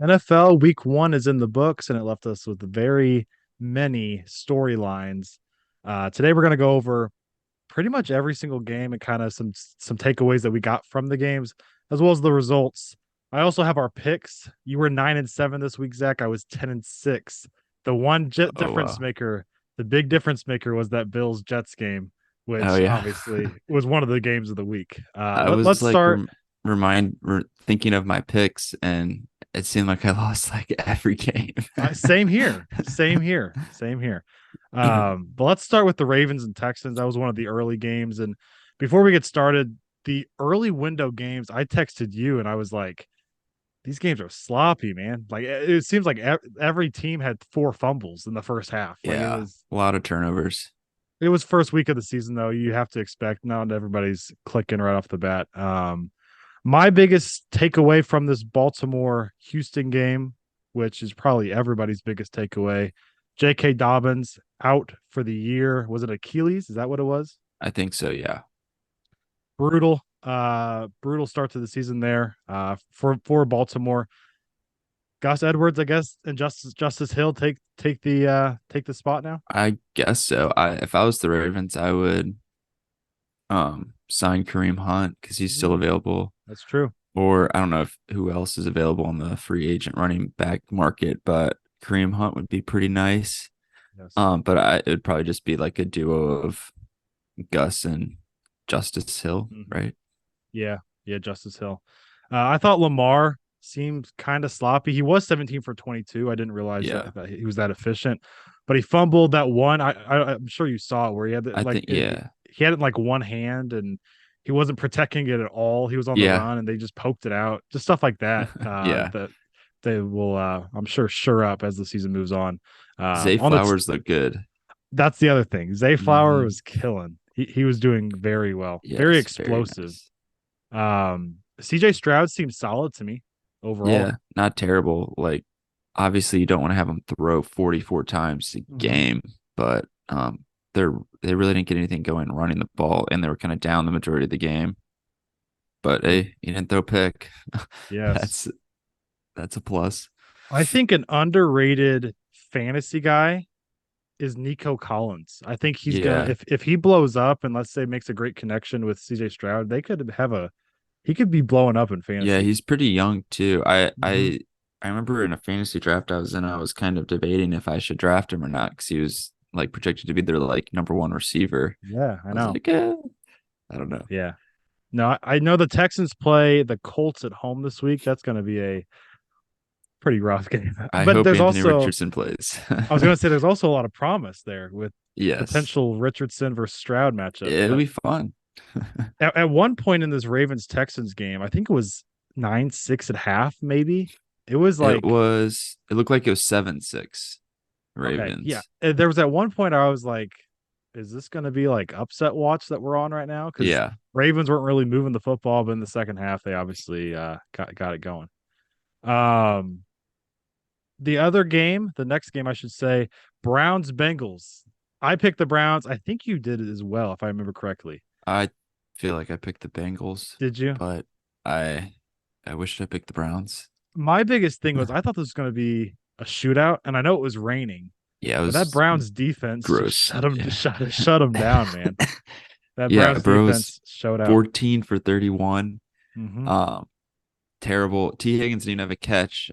NFL week one is in the books, and it left us with very many storylines. Today, we're going to go over pretty much every single game and kind of some takeaways that we got from the games, as well as the results. I also have our picks. You were 9-7 this week, Zach. I was 10-6. The one Oh difference wow. maker, the big difference maker, was that Bills Jets game, Oh which yeah. obviously was one of the games of the week. I Let's was like start. thinking of my picks, and it seemed like I lost like every game. Same here. Same here. Same here. But let's start with the Ravens and Texans. That was one of the early games. And before we get started, the early window games, I texted you and I was like, these games are sloppy, man. Like it seems like every team had 4 fumbles in the first half. Like it Yeah, was a lot of turnovers. it was first week of the season though. You have to expect not everybody's clicking right off the bat. My biggest takeaway from this Baltimore Houston game, which is probably everybody's biggest takeaway, J.K. Dobbins out for the year. Was it Achilles? Is that what it was? I think so. Yeah, Brutal start to the season there. For Baltimore. Gus Edwards, I guess, and Justice Hill take the spot now. I guess so. If I was the Ravens, I would sign Kareem Hunt because he's still Mm, available. that's true. Or I don't know if who else is available on the free agent running back market, but Kareem Hunt would be pretty nice. Yes. It would probably just be like a duo of Gus and Justice Hill, Mhm. right? Yeah, yeah, Justice Hill. I thought Lamar seemed kind of sloppy. He was 17 for 22. I didn't realize Yeah. that he was that efficient, but he fumbled that one. I'm sure you saw it where he had I like think yeah. he had it in like one hand and he wasn't protecting it at all. He was on the Yeah. run and they just poked it out. Just stuff like that. Yeah. That they will, I'm sure up as the season moves on. Zay On the Flowers look good. That's the other thing. Zay Flower Hmm. was killing. He was doing very well, very Yes, very explosive. nice. CJ Stroud seems solid to me overall. Yeah, not terrible. Like obviously you don't want to have him throw 44 times a Mhm. game, but they really didn't get anything going running the ball, and they were kind of down the majority of the game. But hey, he didn't throw a pick. Yes. That's that's a plus. I think an underrated fantasy guy is Nico Collins. I think he's gonna Yeah. if he blows up and let's say makes a great connection with CJ Stroud, they could have a he could be blowing up in Yeah, fantasy. he's pretty young too. Hmm. I remember in a fantasy draft I was in, I was kind of debating if I should draft him or not because he was like projected to be their like number one receiver. Yeah, I I was know. like, I don't know. Yeah. No, I know the Texans play the Colts at home this week. That's going to be a pretty rough game. I But hope there's Anthony also, Richardson plays. I was going to say, there's also a lot of promise there with Yes, potential Richardson versus Stroud matchup. it'll be fun. At one point in this Ravens Texans game, I think it was 9-6 at half, maybe. It was like, It looked like it was 7-6 okay, yeah. Ravens. There was at one point I was like, is this going to be like upset watch that we're on right now? Because Yeah. Ravens weren't really moving the football, but in the second half, they obviously got it going. Um, the other game, the next game, I should say, Browns Bengals. I picked the Browns. I think you did it as well, if I remember correctly. I feel like I picked the Bengals, Did you? but I I wish I picked the Browns. My biggest thing was I thought this was going to be a shootout, and I know it was raining, Yeah, it but that was Browns defense just gross. shut them, Yeah. shut them down, man. That Yeah, Browns bro was defense showed out. 14 for 31. Hmm. Um, Terrible. T. Higgins didn't have a catch.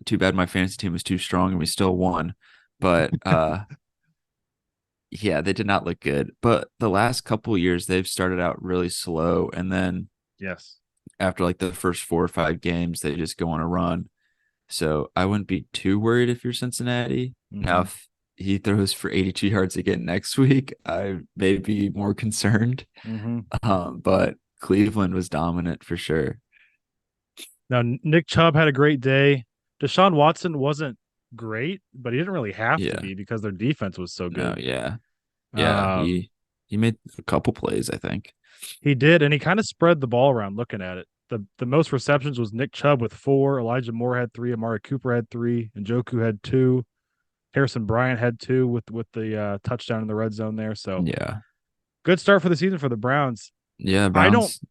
Too bad my fantasy team was too strong and we still won. But yeah, they did not look good. But the last couple years they've started out really slow, and then Yes. after like the first 4 or 5 games, they just go on a run. So I wouldn't be too worried if you're Cincinnati. Now, Hmm. if he throws for 82 yards again next week, I may be more concerned. Hmm. But Cleveland was dominant for sure. Now Nick Chubb had a great day. Deshaun Watson wasn't great, but he didn't really have to Yeah. be because their defense was so No, good. yeah. Yeah. Um, He made a couple plays, I think. he did, and he kind of spread the ball around looking at it. The most receptions was Nick Chubb with 4, Elijah Moore had 3, Amari Cooper had 3, and Njoku had 2. Harrison Bryant had 2 with the touchdown in the red zone there. So Yeah. good start for the season for the Browns. Yeah, I don't Browns.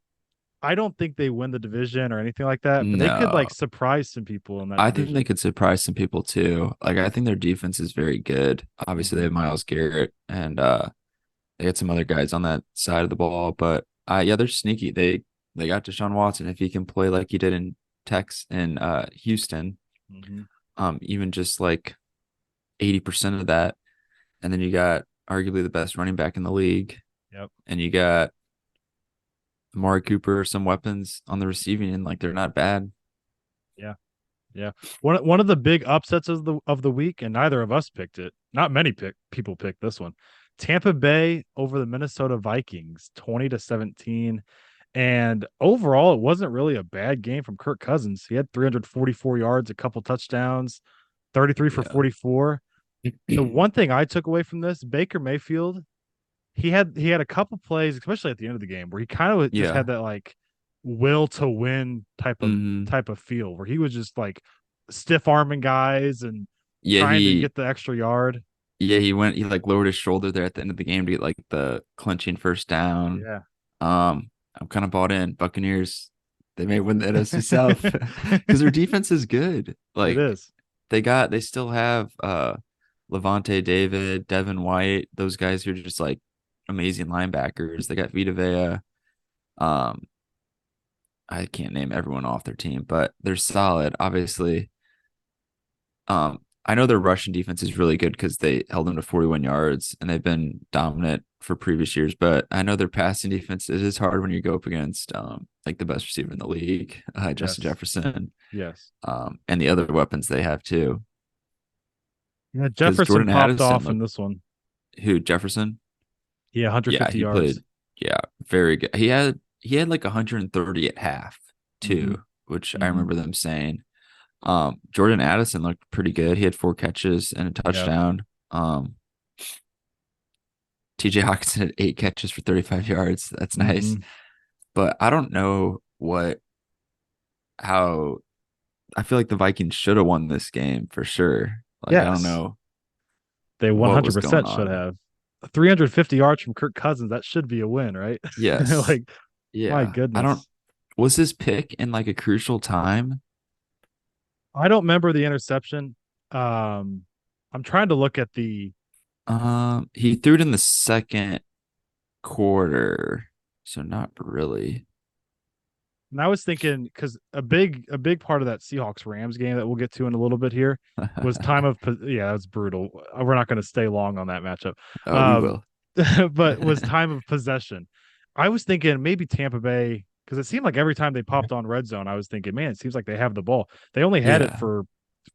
I don't think they win the division or anything like that, but they could No. like surprise some people in that I think they division. could surprise some people too. Like I think their defense is very good. Obviously they Hmm. have Miles Garrett and they got some other guys on that side of the ball, but yeah, they're sneaky. They got Deshaun Watson if he can play like he did in Houston, Hmm. even just like 80% of that. And then you got arguably the best running back in the league, Yep. and you got Amari Cooper, some weapons on the receiving end, like they're not bad. Yeah. Yeah. One of the big upsets of the week, and neither of us picked it. Not many people picked this one. Tampa Bay over the Minnesota Vikings, 20-17. And overall, it wasn't really a bad game from Kirk Cousins. He had 344 yards, a couple touchdowns, 33 for Yeah. 44. The one thing I took away from this, Baker Mayfield, he had a couple plays, especially at the end of the game, where he kind of just Yeah. had that like will to win Hmm. type of feel where he was just like stiff arming guys and Yeah, trying to get the extra yard. he like lowered his shoulder there at the end of the game to get like the clinching first down. Yeah. I'm kind of bought in. Buccaneers, they may win the NFC South because their defense is good. It Like is. they still have Levante David, Devin White, those guys who are just like amazing linebackers. They got Vita Vea. Um, I can't name everyone off their team, but they're solid. Obviously, I know their Russian defense is really good because they held them to 41 yards and they've been dominant for previous years. But I know their passing defense, it is hard when you go up against like the best receiver in the league, Justin Yes. Jefferson, Yes. and the other weapons they have too. Yeah, Because Jefferson Jordan popped Addison off in looked this one. who Jefferson, Yeah, yeah, 150 he yards. played, yeah, very good. He had like 130 at half Hmm. too, which I Hmm. remember them saying. Jordan Addison looked pretty good. He had 4 catches and a Yeah. touchdown. TJ Hawkinson had 8 catches for 35 yards. That's nice. Hmm. But I don't know how I feel like the Vikings should have won this game for sure. Like, I don't Yes. know They what was going 100% should on. have. 350 yards from Kirk Cousins. That should be a win, right? Yes. Like, my Yeah. goodness. Was his pick in like a crucial time? I don't remember the interception. Um, I'm trying to look at the. He threw it in the second quarter. So not really. And I was thinking because a big part of that Seahawks Rams game that we'll get to in a little bit here was time of yeah, that was brutal. We're not going to stay long on that matchup. Oh, we Um, will. but was time of possession. I was thinking maybe Tampa Bay because it seemed like every time they popped on red zone, I was thinking, man, it seems like they have the ball. They only had it Yeah. for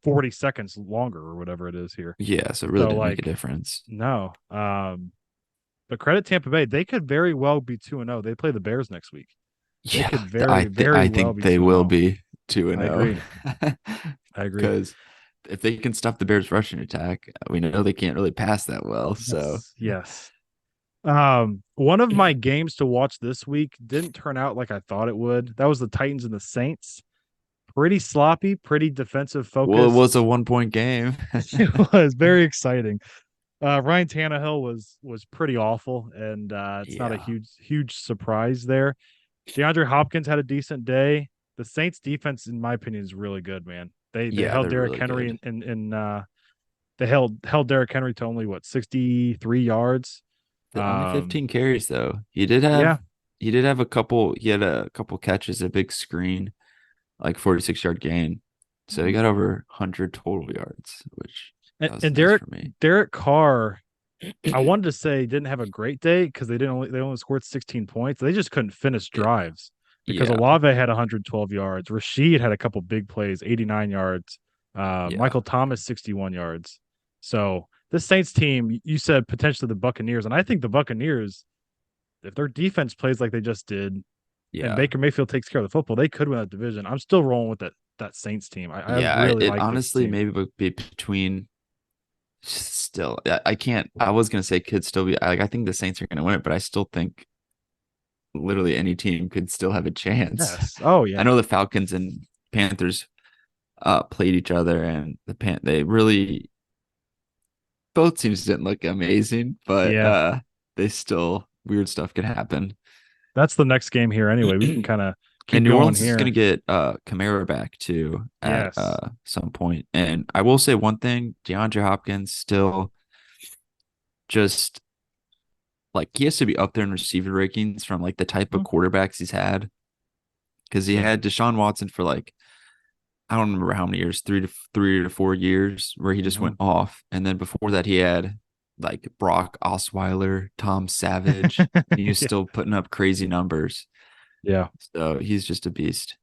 40 seconds longer or whatever it is here. Yeah. So it really So didn't make a like, difference. no. But credit Tampa Bay. They could very well be 2-0. They play the Bears next week. They Yeah, could very, very I well think be they 2 and will 0. be 2 and I 0. agree. I agree. Because if they can stop the Bears rushing attack, we know they can't really pass that well. So Yes. Yes. One of my games to watch this week didn't turn out like I thought it would. That was the Titans and the Saints. Pretty sloppy, pretty defensive well, it focused. was a 1 point game. It was very exciting. Ryan Tannehill was pretty awful, and it's not a Yeah. huge surprise there. DeAndre Hopkins had a decent day. The Saints defense, in my opinion, is really good, man. They Yeah, held they're Derrick really Henry good. they held Derrick Henry to only what 63 yards. Only Um 15 carries though. yeah. He had a couple catches, a big screen, like 46-yard gain. So he Mhm. got over 100 total yards, which And, that was and nice Derek for me. Derek Carr, I wanted to say didn't have a great day because they only scored 16 points. They just couldn't finish Yeah. drives because Yeah. Olave had 112 yards. Rashid had a couple big plays, 89 yards. Yeah. Michael Thomas 61 yards. So this Saints team, you said potentially the Buccaneers, and I think the Buccaneers, if their defense plays like they just did, and Yeah. Baker Mayfield takes care of the football, they could win that division. I'm still rolling with that Saints team. I Yeah, really it like this honestly team. maybe would be between still. I can't. I was gonna say could still be like I think the Saints are gonna win it, but I still think literally any team could still have a chance. Yes. Oh I yeah. know the Falcons and Panthers played each other, and they really both teams didn't look amazing, but Yeah. they still weird stuff could happen. That's the next game here anyway. We can kind of And keep New going Orleans is going to here. get Kamara back too at Yes. some point. And I will say one thing: DeAndre Hopkins still just like he has to be up there in receiver rankings from like the type of Mhm. quarterbacks he's had because he Yeah. had Deshaun Watson for like I don't remember how many years, 3 to 4 years, where he just Hmm. went off, and then before that he had like Brock Osweiler, Tom Savage, and he was Yeah. still putting up crazy numbers. Yeah. So he's just a beast.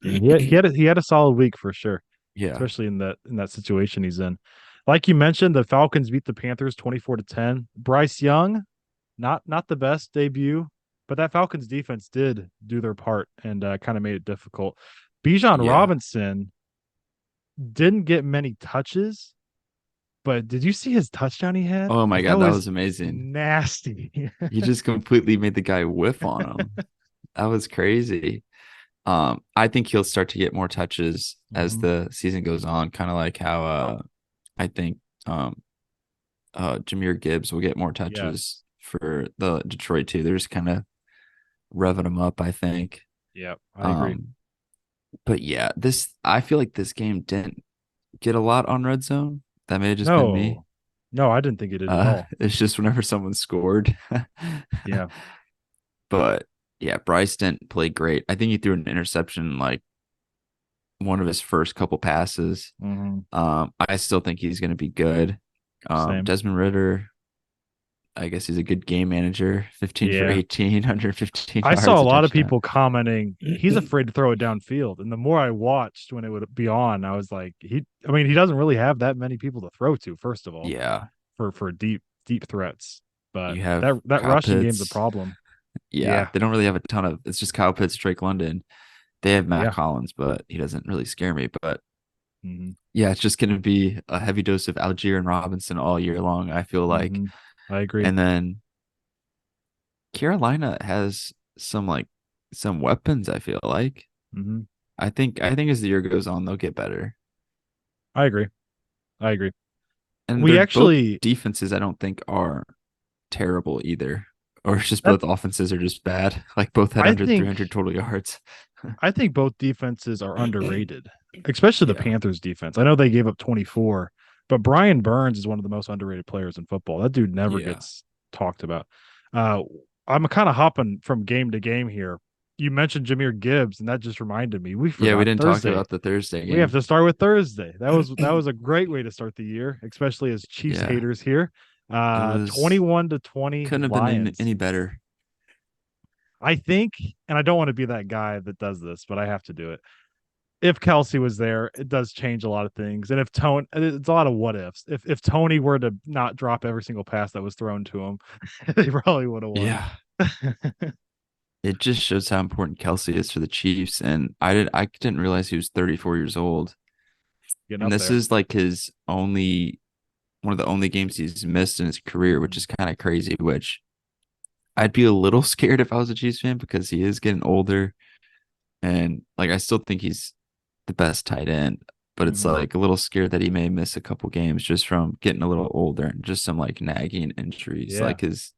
Yeah. He had a solid week for sure, Yeah. especially in that situation he's in. Like you mentioned, the Falcons beat the Panthers 24-10. Bryce Young, not the best debut, but that Falcons defense did do their part and kind of made it difficult. Bijan Yeah. Robinson didn't get many touches, but did you see his touchdown he had? Oh my Like that God, that was was amazing. nasty. He just completely made the guy whiff on him. That was crazy. I think he'll start to get more touches as Hmm. the season goes on, kind of like how I think um Jameer Gibbs will get more Yes. touches for the Detroit too. They're just kind of revving him up, I think. Yeah, I agree. Um, but yeah, this I feel like this game didn't get a lot on red zone. That may have just been me. No, no, I didn't think it did at all. It's just whenever someone scored. Yeah. But yeah, Bryce didn't play great. I think he threw an interception like one of his first couple passes. Hmm. I still think he's going to be good. Same. Desmond Ritter, I guess he's a good game manager. 15 for Yeah. 18, 115 I saw yards, a a lot of touchdown. people commenting he's afraid to throw it downfield. And the more I watched when it would be on, I was like, I mean, he doesn't really have that many people to throw to, first of all, Yeah, for deep threats. But you have that Kyle rushing game's a Pitts. problem. Yeah, Yeah. they don't really have a ton of. It's just Kyle Pitts, Drake London. They have Matt Yeah. Collins, but he doesn't really scare me. But Hmm. yeah, it's just going to be a heavy dose of Algier and Robinson all year long, I feel like. Hmm. I agree. And then Carolina has some weapons, I feel like. Hmm. I think as the year goes on, they'll get better. I agree. I agree. And We they're both actually, defenses I don't think are terrible either. Or it's just that both offenses are just bad. Like both had I under think 300 total yards. I think both defenses are underrated, especially the Yeah. Panthers defense. I know they gave up 24, but Brian Burns is one of the most underrated players in football. That dude never Yeah. gets talked about. Uh, I'm kind of hopping from game to game here. You mentioned Jameer Gibbs, and that just reminded me. We Yeah, we forgot didn't talk Thursday. about the Thursday We have game. to start with Thursday. That was a great way to start the year, especially as Chiefs Yeah. haters here. It was 21-20 couldn't have been Lions. any better. I think, and I don't want to be that guy that does this, but I have to do it. If Kelsey was there, it does change a lot of things. And if Tony, it's a lot of what ifs. If Tony were to not drop every single pass that was thrown to him, they probably would have won. Yeah. It just shows how important Kelsey is for the Chiefs. And I didn't realize he was 34 years old. Getting And up this there. is like his only one of the only games he's missed in his career, which Mhm. is kind of crazy, which I'd be a little scared if I was a Chiefs fan because he is getting older. And like I still think he's the best tight end, but it's Mhm. like a little scared that he may miss a couple games just from getting a little older and just some like nagging injuries. Yeah. Like his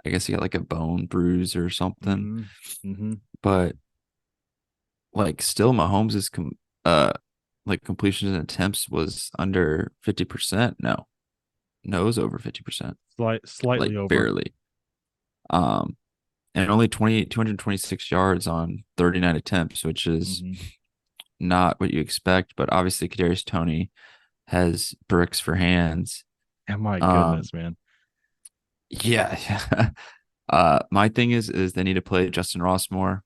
I guess he got like a bone bruise or something. Mhm. Mhm. But like still Mahomes is like completions and attempts was under 50%. No. No, it was over 50%. Like Slightly over. barely. Um and only 226 yards on 39 attempts, which is Mhm. not what you expect, but obviously Kadarius Toney has bricks for hands. And my Um goodness, man. yeah. My thing is they need to play Justin Ross more.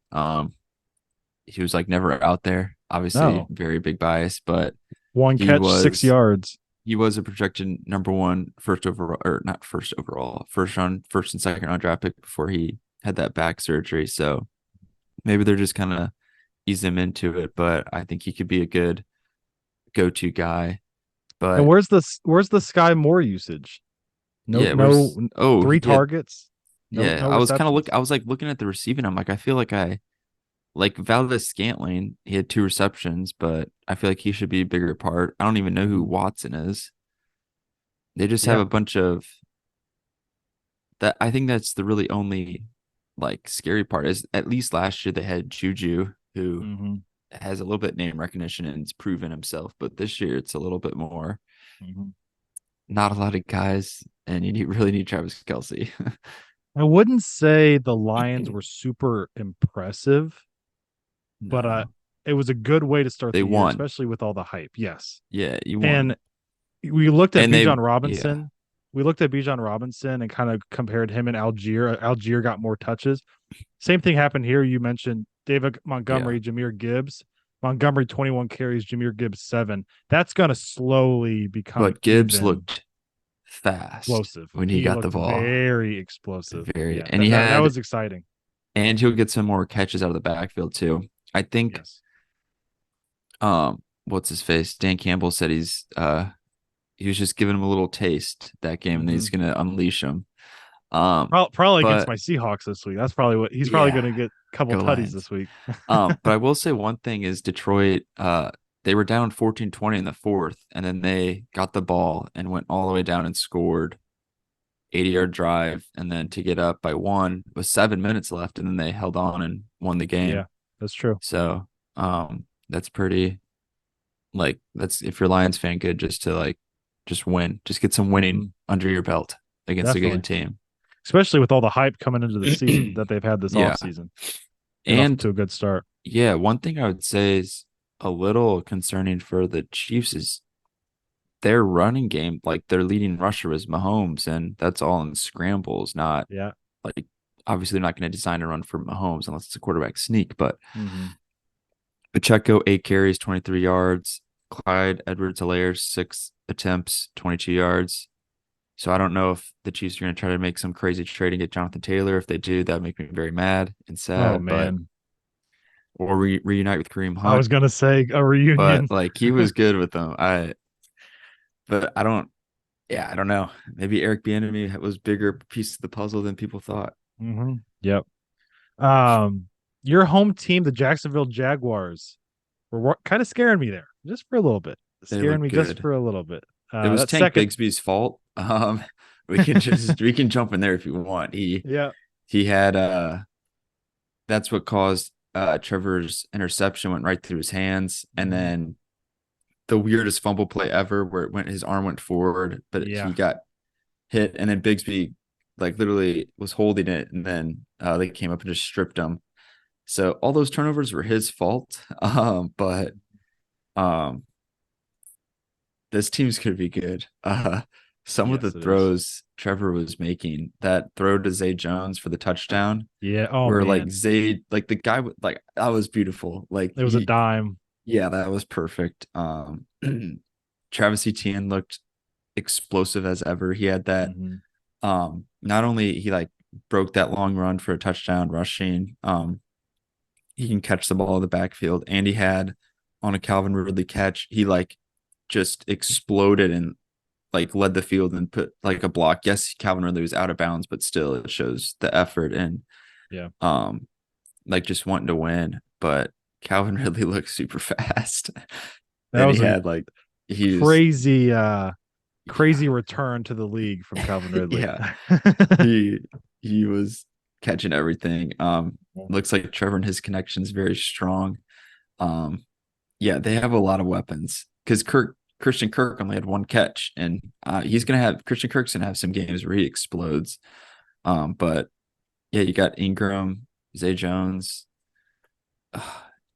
He was like never out there. Obviously, No. very big bias, but One he catch, six was yards. he was a projected number one first overall or not first overall, first and second round draft pick before he had that back surgery. So maybe they're just kind of ease him into it, but I think he could be a good go-to guy. And But where's the Sky Moore usage? No, yeah, no, he three had targets. No, Yeah, no receptions. I was like looking at the receiving. I'm like, I feel like I like Valdez Scantling. He had 2 receptions, but I feel like he should be a bigger part. I don't even know who Mhm. Watson is. They just have Yeah. a bunch of that. I think that's the really only like scary part is at least last year they had Juju, who Hmm. has a little bit name recognition and it's proven himself. But this year it's a little bit more Hmm. not a lot of guys, and really need Travis Kelsey. I wouldn't say the Lions were super impressive, but No, it was a good way to start they the year, won. especially with all the hype. Yes. Yeah, you And won, we looked at and they Bijan yeah Robinson. We looked at Bijan Robinson and kind of compared him and Algier. Algier got more touches. Same thing happened here. You mentioned David yeah. Montgomery, Jameer Gibbs. Montgomery 21 carries, Jameer Gibbs 7. That's going to slowly become But Gibbs even looked fast explosive. when he He got the looked ball. very explosive. Very, Yeah, and that was exciting. he'll get some more catches out of the backfield too. I think Yes. what's his face? Dan Campbell said he was just giving him a little taste that game and he's Hmm. gonna unleash him. Um, Probably against but my Seahawks this week. That's probably what he's probably going yeah, to get a couple go tutties Lions. this week. But I will say one thing is Detroit, they were down 14-20 in the fourth, and then they got the ball and went all the way down and scored 80-yard drive, and then to get up by one with 7 minutes left, and then they held on and won the Yeah, game. that's true. So that's pretty like that's if you're a Lions fan, good just to like just win, just get some winning Hmm. under your belt against a Definitely. good team. Especially with all the hype coming into the season that they've had this Yeah. offseason. Get off And to a good start. yeah, one thing I would say is a little concerning for the Chiefs is their running game, like their leading rusher is Mahomes, and that's all in scrambles, not Yeah. like obviously they're not going to design a run for Mahomes unless it's a quarterback sneak. But Hmm. Pacheco, 8 carries, 23 yards. Clyde Edwards-Helaire, 6 attempts, 22 yards. So I don't know if the Chiefs are going to try to make some crazy trade and get Jonathan Taylor. If they do, that would make me very mad and Oh sad. But man. or reunite with Kareem I was Hunt. gonna say a But reunion. like he was good with them. But I don't. Yeah, I don't know. Maybe Eric Bieniemy was bigger piece of the puzzle than people thought. Yep. Um, your home team, the Jacksonville Jaguars, were kind of scaring me there, just for a little bit. They Scaring look me just good. for a little bit. It was That Tank second, Bigsby's fault. We can jump in there if you want. yeah. He had that's what caused Trevor's interception went right through his hands, and Mhm. then the weirdest fumble play ever where it went his arm went forward, but Yeah. he got hit, and then Bigsby like literally was holding it, and then they came up and just stripped him. So all those turnovers were his fault. But um, this team's gonna be good. Some of the Yes, it is. throws Trevor was making, that throw to Zay Jones for the touchdown, Yeah. Oh where like man, Zay, like the guy, like that was beautiful. Like it was a dime. yeah, that was perfect. Travis Etienne looked explosive as ever. He had that. Hmm. Not only he like broke that long run for a touchdown rushing, he can catch the ball in the backfield, and he had on a Calvin Ridley catch, he like just exploded and like led the field and put like a block. Yes, Calvin Ridley was out of bounds, but still it shows the effort and Yeah, um like just wanting to win. But Calvin Ridley looked super fast. that And he was a had like he was crazy, yeah, crazy return to the league from Calvin Ridley. yeah. He he was catching everything. Looks like Trevor and his connections very strong. Um yeah, they have a lot of weapons because Christian Kirk only had 1 catch, and he's gonna have Christian Kirk's gonna have some games where he explodes. But yeah, you got Ingram, Zay Jones,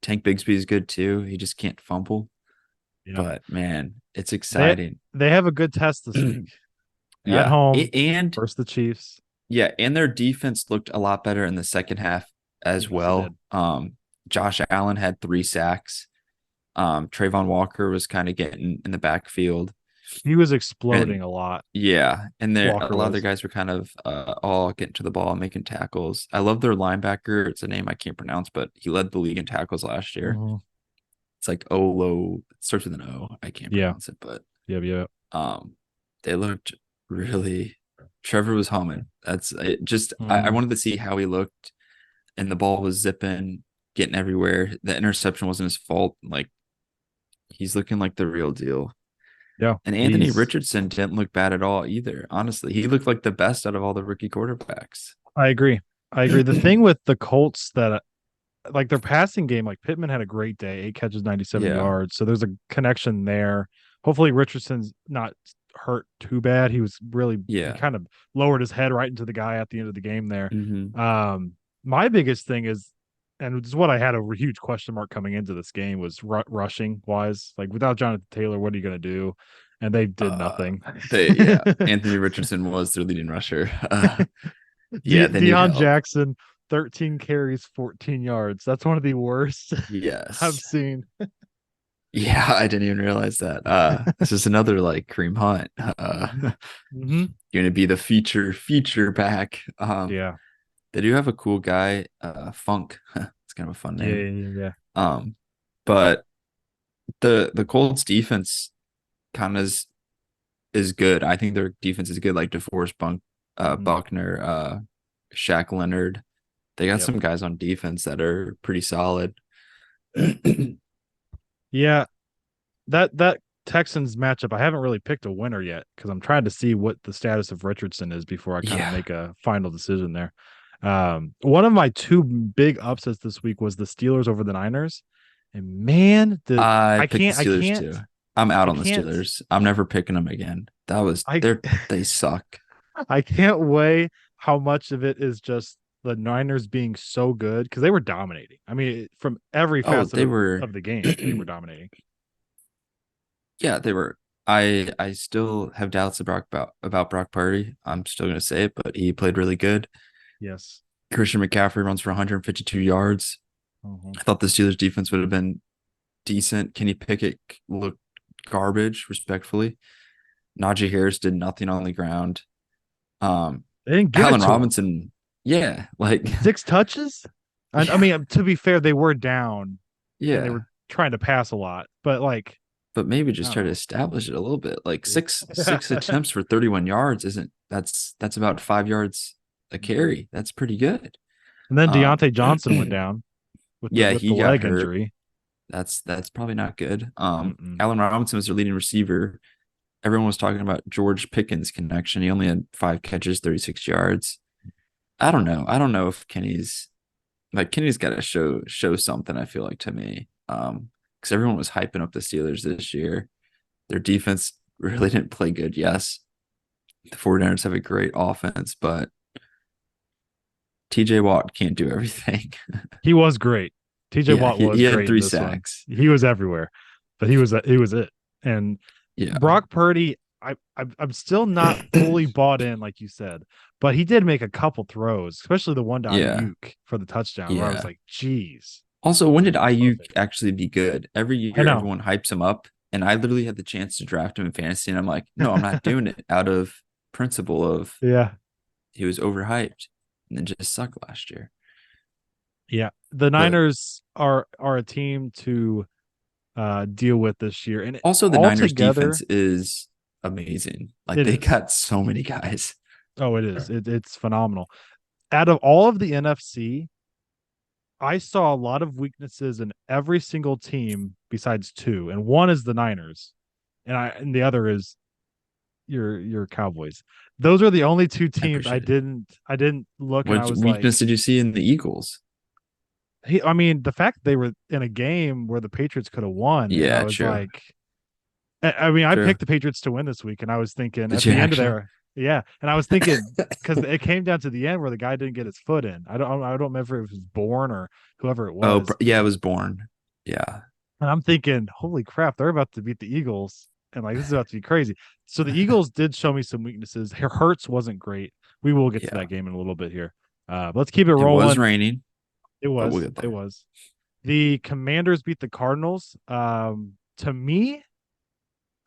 Tank Bigsby is good too. He just can't fumble. Yeah, But man, it's they exciting. they have a good test this week at Yeah, home and versus the Chiefs. yeah, and their defense looked a lot better in the second half as Yes, it did. well. Josh Allen had 3 sacks. Trayvon Walker was kind of getting in the backfield. He was And exploding a lot. yeah, and there a Walker lot of their was. guys were kind of all getting to the ball, making tackles. I love their linebacker. It's a name I can't pronounce, but he led the league in tackles last year. Hmm. It's like Olo. It starts with an O. I can't Yeah. pronounce it, but Yeah. Yeah. um, they looked really. Trevor was humming. That's it. Just I Mhm. wanted to see how he looked, and the ball was zipping, getting everywhere. The interception wasn't his fault. Like he's looking like the real deal. Yeah, And Anthony he's. Richardson didn't look bad at all either. Honestly, he looked like the best out of all the rookie quarterbacks. I agree. I agree. The thing with the Colts that like their passing game, like Pittman had a great day, 8 catches, 97 Yeah. yards. So there's a connection there. Hopefully Richardson's not hurt too bad. He Yeah. kind of lowered his head right into the guy at the end of the game there. Hmm. My biggest thing is, and this is what I had a huge question mark coming into this game was rushing wise. Like without Jonathan Taylor, what are you going to do? And they did nothing. Yeah. Anthony Richardson was their leading rusher. Yeah, they need Deion help. Jackson, 13 carries, 14 yards. That's one of the worst I've Yes. seen. Yeah, I didn't even realize that. This is another like Kareem Hunt. Hmm. Gonna be the feature back. Yeah. They do have a cool guy, Funk. It's kind of a fun Yeah. name. Yeah. Yeah. Um, but the Colts defense kind of is good. I think their defense is good, like DeForest Hmm. Buckner, Shaq Leonard. They got Yep. some guys on defense that are pretty solid. Yeah. That Texans matchup, I haven't really picked a winner yet because I'm trying to see what the status of Richardson is before I kind of Yeah, make a final decision there. One of my two big upsets this week was the Steelers over the Niners. And man, the I I picked the can't I Steelers can't too. I'm out I on the can't Steelers. I'm never picking them again. I They suck. I can't weigh how much of it is just the Niners being so good because they were dominating. I mean, from every Oh, facet they were. of the game, they were dominating. Yeah, they were. I still have doubts about Brock Purdy. I'm still gonna say it, but he played really good. Yes. Christian McCaffrey runs for 152 yards. Mhm. I thought the Steelers defense would have been decent. Kenny Pickett looked garbage, respectfully. Najee Harris did nothing on the ground. Um, They didn't give it Allen to him. Robinson, yeah, like 6 touches. And I yeah, mean, to be fair, they were down and they yeah. were trying to pass a lot, but like, But maybe I just don't try to know. establish it a little bit. Like Yeah. six attempts for 31 yards isn't that's about 5 yards a Mhm. carry. That's pretty good. And then Um, Deontay Johnson went down with the yeah, with the he got leg hurt. injury. That's probably not good. Mm-mm. Allen Robinson was their leading receiver. Everyone was talking about George Pickens connection. He only had 5 catches, 36 yards. I don't know. I don't know if Kenny's got to show something. I feel like to me, because everyone was hyping up the Steelers this year. Their defense really didn't play good. Yes, the 49ers have a great offense, but TJ Watt can't do everything. He was great. TJ Yeah, Watt he was had great in three this one. sacks. He was everywhere, but he was it. And Yeah. Brock Purdy, I'm still not fully bought in, like you said, but he did make a couple throws, especially the one to Yeah. Ayuk for the touchdown, where I was Yeah. like, "Geez, Also, when did IU perfect." actually be good? Every I year, know. everyone hypes him up, and I literally had the chance to draft him in fantasy, and I'm like, no, I'm not doing it out of principle of Yeah, he was overhyped and then just sucked last year. yeah. The But Niners are a team to deal with this year, and also, the Niners defense altogether, is amazing. Like it they is. got so many guys. Oh, it is. It's phenomenal. Out of all of the NFC, I saw a lot of weaknesses in every single team besides two, and one is the Niners, and the other is your Cowboys. Those are the only two I teams appreciate it. I didn't look and I What was weakness like, did you see in the Eagles? I mean, the fact they were in a game where the Patriots could have won, and I Yeah, was true. like, I mean, I True. picked the Patriots to win this week, and I was thinking Did at you the end of actually? there, yeah, and I was thinking because it came down to the end where the guy didn't get his foot in. I don't remember if it was Bourne or whoever it Oh, was, yeah, it was born. Yeah. and I'm thinking, holy crap, they're about to beat the Eagles, and like this is about to be crazy. So the Eagles did show me some weaknesses. Hurts wasn't great. We will get to Yeah. that game in a little bit here. But let's keep it It was rolling. raining, It but we'll was. get It there. was. The Commanders beat the Cardinals. To me,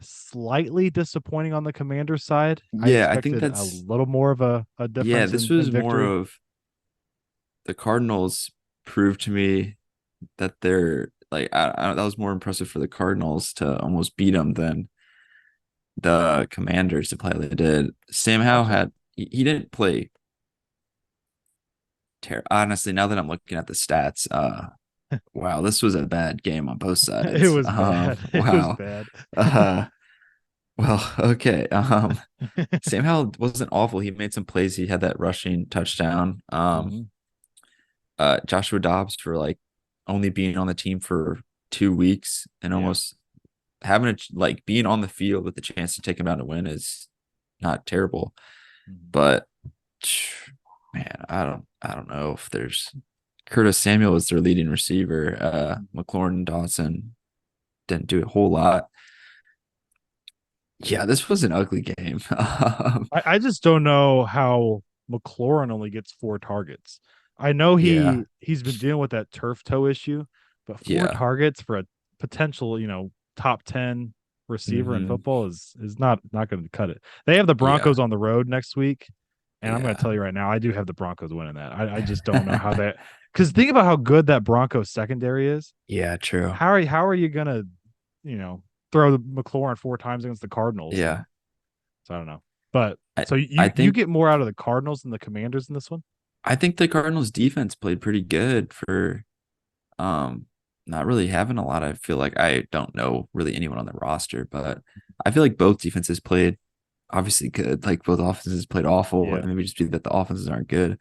slightly disappointing on the Commander side. I Yeah, I think expected a that's little more of a yeah, difference this in was more victory. of the Cardinals proved to me that they're like that was more impressive for the Cardinals to almost beat them than the Commanders to play they did. Sam Howell had Absolutely. he didn't play honestly, now that I'm looking at the stats, wow, this was a bad game on both It sides. was bad. It was Wow. bad. Uh, well, okay. Sam Howell wasn't awful. He made some plays. He had that rushing touchdown. Mhm. Joshua Dobbs for like only being on the team for 2 weeks and Yeah. almost having a like being on the field with the chance to take him down to win is not terrible. Mhm. But man, I don't know if there's Curtis Samuel is their leading receiver. McLaurin Dawson didn't do a whole lot. Yeah, this was an ugly game. I just don't know how McLaurin only gets 4 targets. I know Yeah, he's been dealing with that turf toe issue, but four yeah. targets for a potential, top 10 receiver in Hmm. football is not going to cut it. They have the Yeah, Broncos on the road next week, and I'm going to yeah. tell you right now, I do have the Broncos winning that. I just don't know how that, because think about how good that Broncos secondary is. Yeah, true. How are you gonna, you know, throw McLaurin 4 times against the Cardinals? And Yeah. so I don't know. But I so I you think get more out of the Cardinals than the Commanders in this one? I think the Cardinals defense played pretty good for um not really having a lot. I feel like I don't know really anyone on the roster, but I feel like both defenses played obviously good. Like both offenses played awful, Yeah. and maybe just be that the offenses aren't good.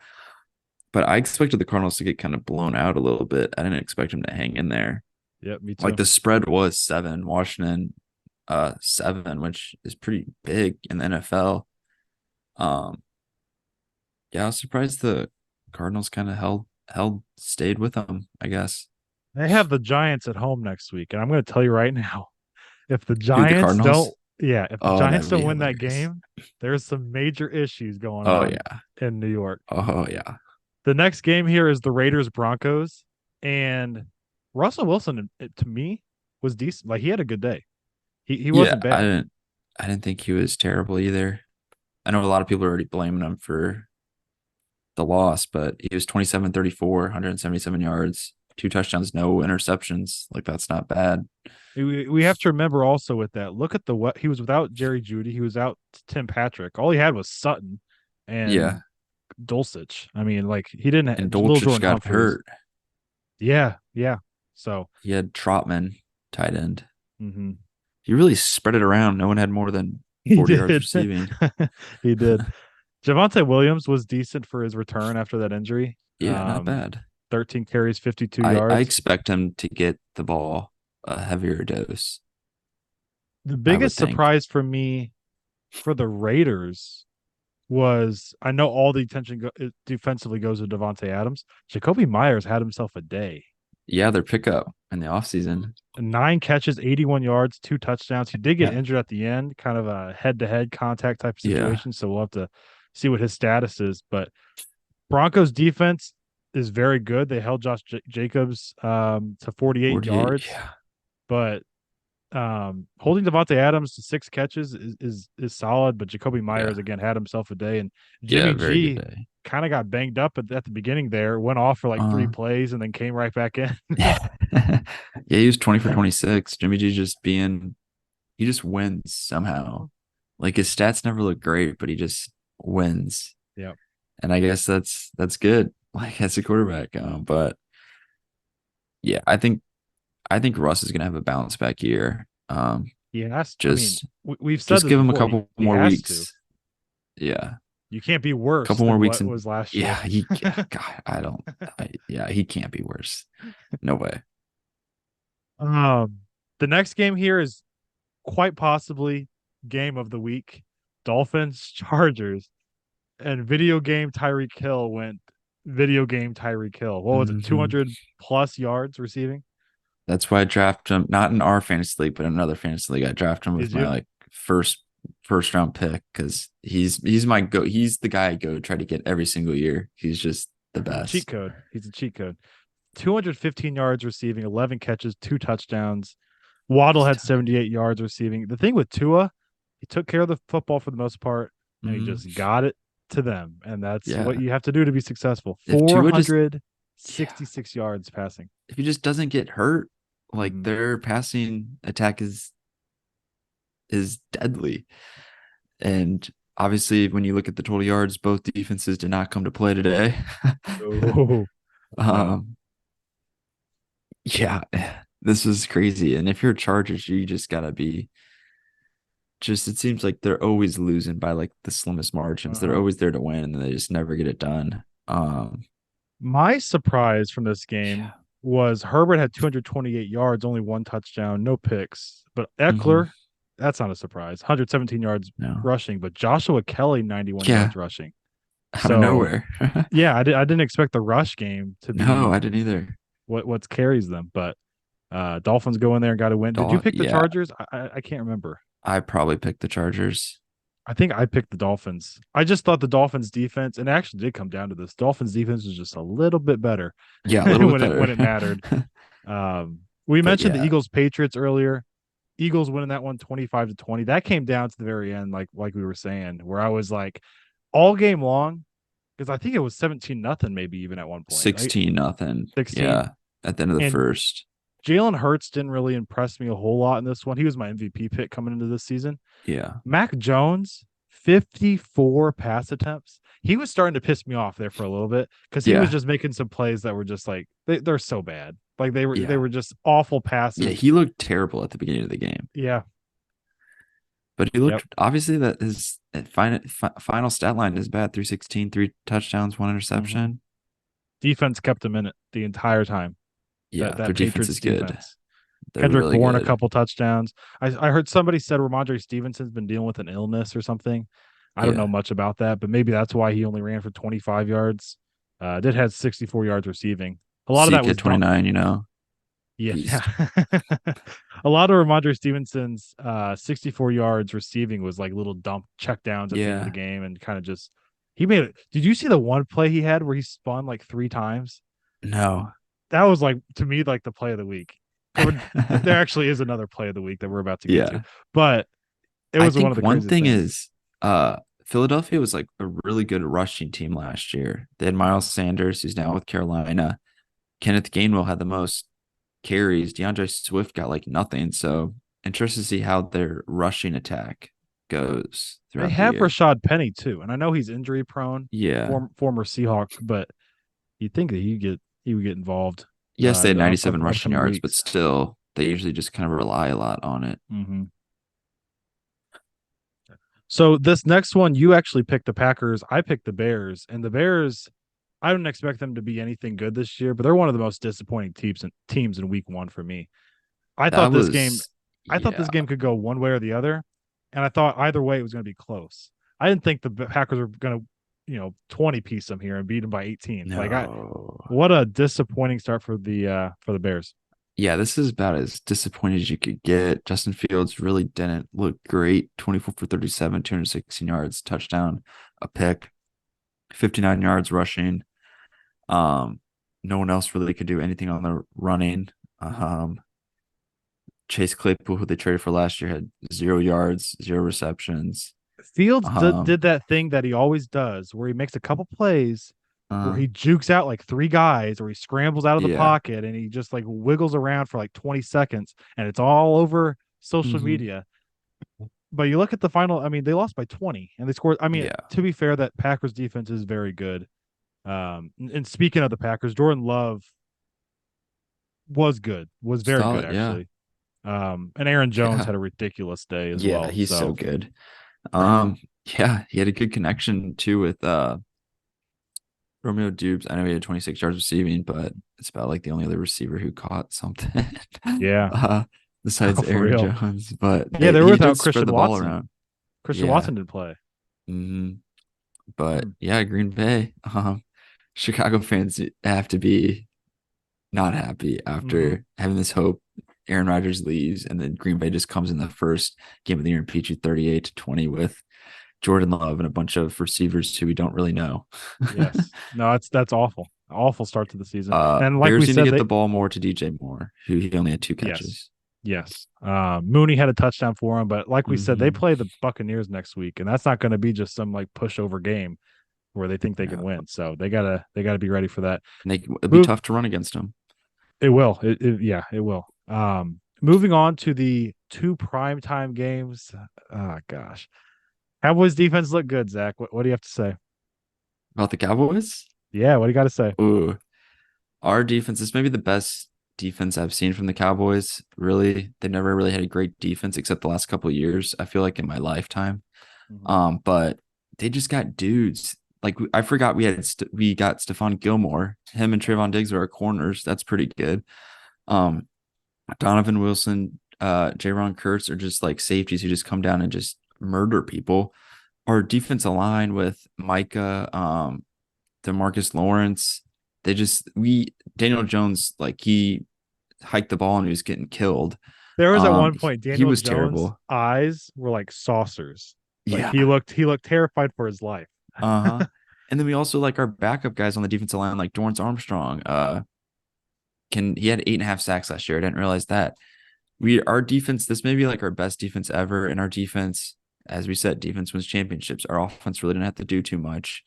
But I expected the Cardinals to get kind of blown out a little bit. I didn't expect them to hang in there. Yep, me Like too. the spread was 7, Washington 7, which is pretty big in the NFL. Um, yeah, I was surprised the Cardinals kind of held stayed with them, I guess. They have the Giants at home next week, and I'm going to tell you right now, if the Who, the Giants don't, Cardinals? yeah, if the Oh, that Giants would don't be win that hilarious. game, there's some major issues going Oh on yeah. in New York. Oh yeah. The next game here is the Raiders Broncos, and Russell Wilson, to me, was decent. Like he had a good day. He Yeah, wasn't I bad. didn't I didn't think he was terrible either. I know a lot of people are already blaming him for the loss, but he was 27-34, 177 yards, 2 touchdowns, no interceptions. Like that's not bad. We have to remember also with that. Look at the what he was without Jerry Judy. He was out Tim Patrick. All he had was Sutton Yeah. and Dulcich. I mean, like he didn't And Little Dolchich Jordan got Humphreys. hurt. Yeah, yeah. So He had Trotman tight end. mhm. He really spread it around. No one had more than He 40 yards did. receiving. He did. Javonte Williams was decent for his return after that injury. Yeah, not bad. 13 carries, 52 I yards. expect him to get the ball a heavier dose, The I would biggest think. surprise for me for the Raiders was I know all the attention defensively goes to Devontae Adams. Jacoby Myers had himself a day. Yeah, their pickup in the offseason. 9 catches, 81 yards, 2 touchdowns. He did get injured at the end, kind of a head-to-head contact type of Yeah, situation. So we'll have to see what his status is. But Broncos defense is very good. They held Josh Jacobs to 48 48. yards, Yeah, but holding Devontae Adams to 6 catches is solid. But Jacoby Myers yeah, again had himself a day, and yeah. Jimmy Very good G day. kind of got banged up at the beginning there, went off for like three Uh, plays, and then came right back in. yeah, he was 20 for 26. Jimmy G he just wins somehow. Like his stats never look great, but he just wins. Yeah, And I guess that's good. Like as a quarterback. But yeah, I think Russ is gonna have a bounce back year. he has. I mean, Just we've said just this give him a before. He couple he more has to. weeks. Yeah, You can't be worse couple more than weeks, what and was last year. yeah, God, I don't. Yeah, he can't be worse. No way. um, the next game here is quite possibly game of the week. Dolphins Chargers and video game Tyreek Hill went video game Tyreek Hill. What was it? Hmm. 200 plus yards receiving? That's why I drafted him, not in our fantasy league, but in another fantasy league. I drafted him Did with my you? like first round pick because he's my go. He's the guy I go try to get every single year. He's just the He's a cheat best. code. He's a cheat code. 215 yards receiving, 11 catches, 2 touchdowns. Waddle had 78 yards receiving. The thing with Tua, he took care of the football for the most part, and he Mm, just got it to them. And that's what yeah. you have to do to be successful. If Tua just yeah, 466 yards passing. if he just doesn't get hurt, like Mm-hmm. their passing attack is deadly. And Obviously, when you look at the total yards, both defenses did not come to play today. Oh no. um, yeah, this is crazy. And if you're Chargers, you just gotta be just. It seems like they're always losing by like the slimmest margins. They're Uh-huh. always there to win, and they just never get it done. My surprise from this game Yeah. was Herbert had 228 yards, only one touchdown, no picks. But Hmm. Eckler, that's not a surprise. 117 yards No. rushing, but Joshua Kelly 91 Yeah, yards rushing. out of So nowhere. yeah, I didn't expect the rush game to No, be I didn't either. what carries them, but Dolphins go in there and got to win. Did you pick the Yeah, Chargers? I can't remember. I probably picked the Chargers. I think I picked the Dolphins. I just thought the Dolphins defense, and it actually did come down to this. Dolphins defense was just a little bit better Yeah, a little bit when it better. mattered. We But mentioned the yeah, Eagles Patriots earlier. Eagles winning that one 25-20. That came down to the very end, like we were saying, where I was like all game long, because I think it was 17-0, maybe even at one point. Like 16 nothing. 16. Yeah, at the end of the And first. Jalen Hurts didn't really impress me a whole lot in this one. He was my MVP pick coming into this season. Yeah. Mac Jones, 54 pass attempts. He was starting to piss me off there for a little bit because he was Yeah. just making some plays that were just like they're so bad. Like they Yeah. were just awful Yeah, passes. he looked terrible at the beginning of the game. Yeah. But he Yep. looked obviously that his final stat line is bad. 316, three touchdowns, one Mm-hmm. interception. Defense kept him in it the entire time. That Yeah, their that defense Patriots is good. defense. They're Kendrick really Bourne a good. couple touchdowns. I heard somebody said Ramondre Stevenson's been dealing with an illness or something. I don't know Yeah. much about that, but maybe that's why he only ran for 25 yards. Did have 64 yards receiving. A lot of that Zeke at was done. 29, Yeah, yeah. beast. A lot of Ramondre Stevenson's 64 yards receiving was like little dump check downs at the end of the Yeah. game and kind of just he made it. Did you see the one play he had where he spun like three times? No. That was like to me like the play of the week. There actually is another play of the week that we're about to get to, Yeah. but it I was one of think the one craziest thing things. is Philadelphia was like a really good rushing team last year. They had Miles Sanders, who's now with Carolina. Kenneth Gainwell had the most carries. DeAndre Swift got like nothing. So interested to see how their rushing attack goes They throughout the have year. Rashad Penny too, and I know he's injury prone, Yeah. former Seahawk, but you'd think that he would get involved Yes, they in had the 97 rushing upcoming yards, but weeks. still, they usually just kind of rely a lot on it. Mm-hmm. So this next one, you actually picked the Packers. I picked the Bears, and the Bears. I don't expect them to be anything good this year, but they're one of the most disappointing teams in Week 1 for me. I thought That this game, was, I thought yeah, this game could go one way or the other, and I thought either way it was going to be close. I didn't think the Packers were going to, 20 piece them here and beat them by 18. no. What a disappointing start for the Bears. Yeah, this is about as disappointed as you could get. Justin Fields really didn't look great. 24 for 37, 216 yards, touchdown, a pick, 59 yards rushing. Um, no one else really could do anything on the running. Chase Claypool, who they traded for last year, had 0 yards, zero receptions. Fields Um, did that thing that he always does, where he makes a couple plays where uh, he jukes out like three guys, or he scrambles out of the yeah. pocket and he just like wiggles around for like 20 seconds, and it's all over social Hmm. media. But you look at the final. I mean, they lost by 20, and they scored. I mean, Yeah. to be fair, that Packers defense is very good. And speaking of the Packers, Jordan Love was very good Solid. Yeah. actually. And Aaron Jones Yeah. had a ridiculous day as Yeah. well. He's so So good. Yeah, he had a good connection too with Romeo Dubes. I know he had 26 yards receiving, but it's about like the only other receiver who caught something yeah, uh, besides for Aaron real. Jones. But Yeah, they were he did without spread Christian the ball Watson. around. Christian Yeah. Watson did play. Hmm. But Hmm. yeah, Green Bay. Chicago fans have to be not happy Mm-hmm. after having this hope. Aaron Rodgers leaves, and then Green Bay just comes in the first game of the year and beats you 38-20 with Jordan Love and a bunch of receivers who we don't really know. Yes. No, that's awful. Awful start to the season. And like we Bears need to said, get they the ball more to DJ Moore, who he only had two yes. catches. Yes. Mooney had a touchdown for him, but like we said, they Hmm. play the Buccaneers next week, and that's not going to be just some like pushover game where they think they can No, win. So they gotta be ready for that. and it'll be Move tough to run against him. it will. Yeah, it will. Moving on to the two primetime games. Oh gosh. Cowboys defense look good, Zach. What do you have to say? About the Cowboys? Yeah, what do you got to say? Ooh, our defense is maybe the best defense I've seen from the Cowboys. Really, they never really had a great defense except the last couple of years. I feel like in my lifetime. Mhm. But they just got dudes. Like I forgot we got Stephon Gilmore. Him and Trayvon Diggs are our corners. That's pretty good. Um, Donovan Wilson, Jaron Kurtz are just like safeties who just come down and just murder people. Our defensive line with Micah, Demarcus Lawrence, they just we Daniel Jones, like he hiked the ball and he was getting killed. There was at one He, point he Daniel was Jones' terrible. eyes were like saucers. Like Yeah. he looked terrified for his life. Uh-huh. And then we also like our backup guys on the defensive line, like Dorrance Armstrong. Can he had 8.5 sacks last year? I didn't realize that. Our defense, this may be like our best defense ever. And our defense, as we said, defense wins championships. Our offense really didn't have to do too much.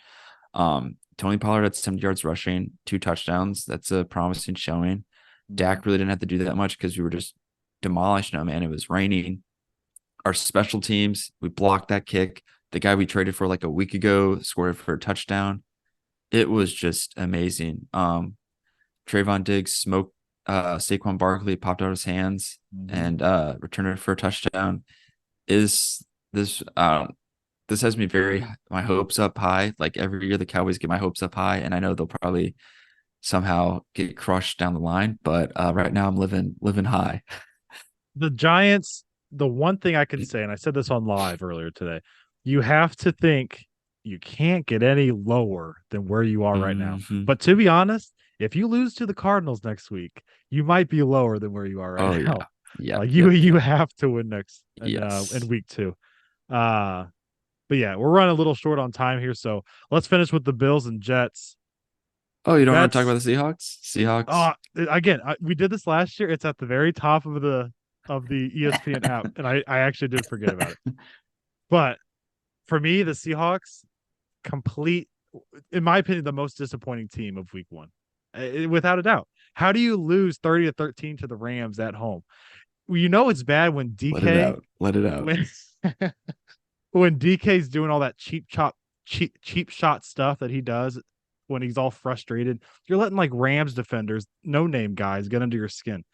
Tony Pollard had 70 yards rushing, 2 touchdowns. That's a promising showing. Mhm. Dak really didn't have to do that much because we were just demolishing them and it was raining. Our special teams, we blocked that kick. The guy we traded for like a week ago scored for a touchdown. It was just amazing. Trayvon Diggs smoked Saquon Barkley, popped out his hands Mhm. and returned it for a touchdown. Is this this has me very my hopes up high. Like every year the Cowboys get my hopes up high, and I know they'll probably somehow get crushed down the line. But right now I'm living high. The Giants, the one thing I can say, and I said this on live earlier today, you have to think you can't get any lower than where you are right now. Hmm. But to be honest, if you lose to the Cardinals next week, you might be lower than where you are right Oh yeah. now. Yep. Like you Yep. you Yep. have to win next in Yes. week two. Uh but yeah, we're running a little short on time here, so let's finish with the Bills and Jets. Oh, you don't want to talk Jets, about the Seahawks? Seahawks. again, we did this last year. It's at the very top of the ESPN app, and I actually did forget about it. But for me, the Seahawks complete, in my opinion, the most disappointing team of Week One, without a doubt. How do you lose 30-13 to the Rams at home? Well, you know it's bad when Let it DK out. Let it out. when when DK's doing all that cheap shot stuff that he does when he's all frustrated. You're letting like Rams defenders, no name guys, get under your skin.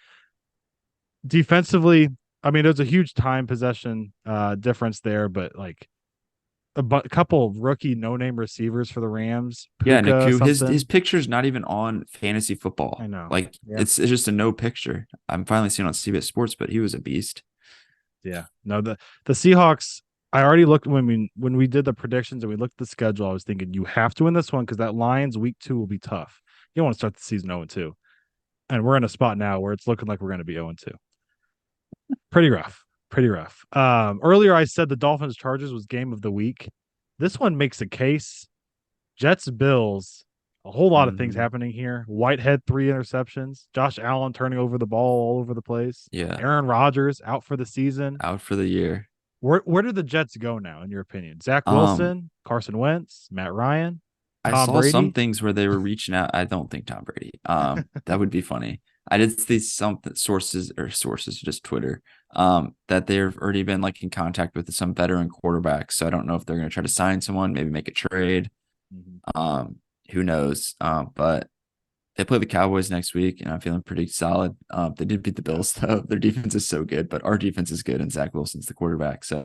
Defensively, I mean, there's a huge time possession difference there, but like a couple of rookie no name receivers for the Rams, Yeah, Puka Naku, his something. picture's not even on fantasy I football. know. Like Yeah. it's just a no picture. I'm finally seeing on CBS Sports, but he was a beast. Yeah. No, the Seahawks, I already looked when we did the predictions and we looked at the schedule, I was thinking you have to win this one because that Lions week two will be tough. You don't want to start the season 0-2. And we're in a spot now where it's looking like we're going to be 0-2. Pretty rough. Pretty rough. Earlier I said the Dolphins Chargers was game of the week. This one makes a case. Jets Bills, a whole lot of things Hmm. happening here. Whitehead 3 interceptions. Josh Allen turning over the ball all over the place. Yeah, Aaron Rodgers out for the season. out for the year. Where do the Jets go now, in your opinion? Zach Um, Wilson, Carson Wentz, Matt Ryan, I Tom saw some Brady. things where they were reaching out. I don't think Tom Brady. That would be funny. I did see some sources, just Twitter, that they've already been like in contact with some veteran quarterbacks. So I don't know if they're going to try to sign someone, maybe make a trade. Mhm. Um, who knows? But they play the Cowboys next week, and I'm feeling pretty solid. They did beat the Yeah. Bills, though. Their defense is so good, but our defense is good, and Zach Wilson's the quarterback. So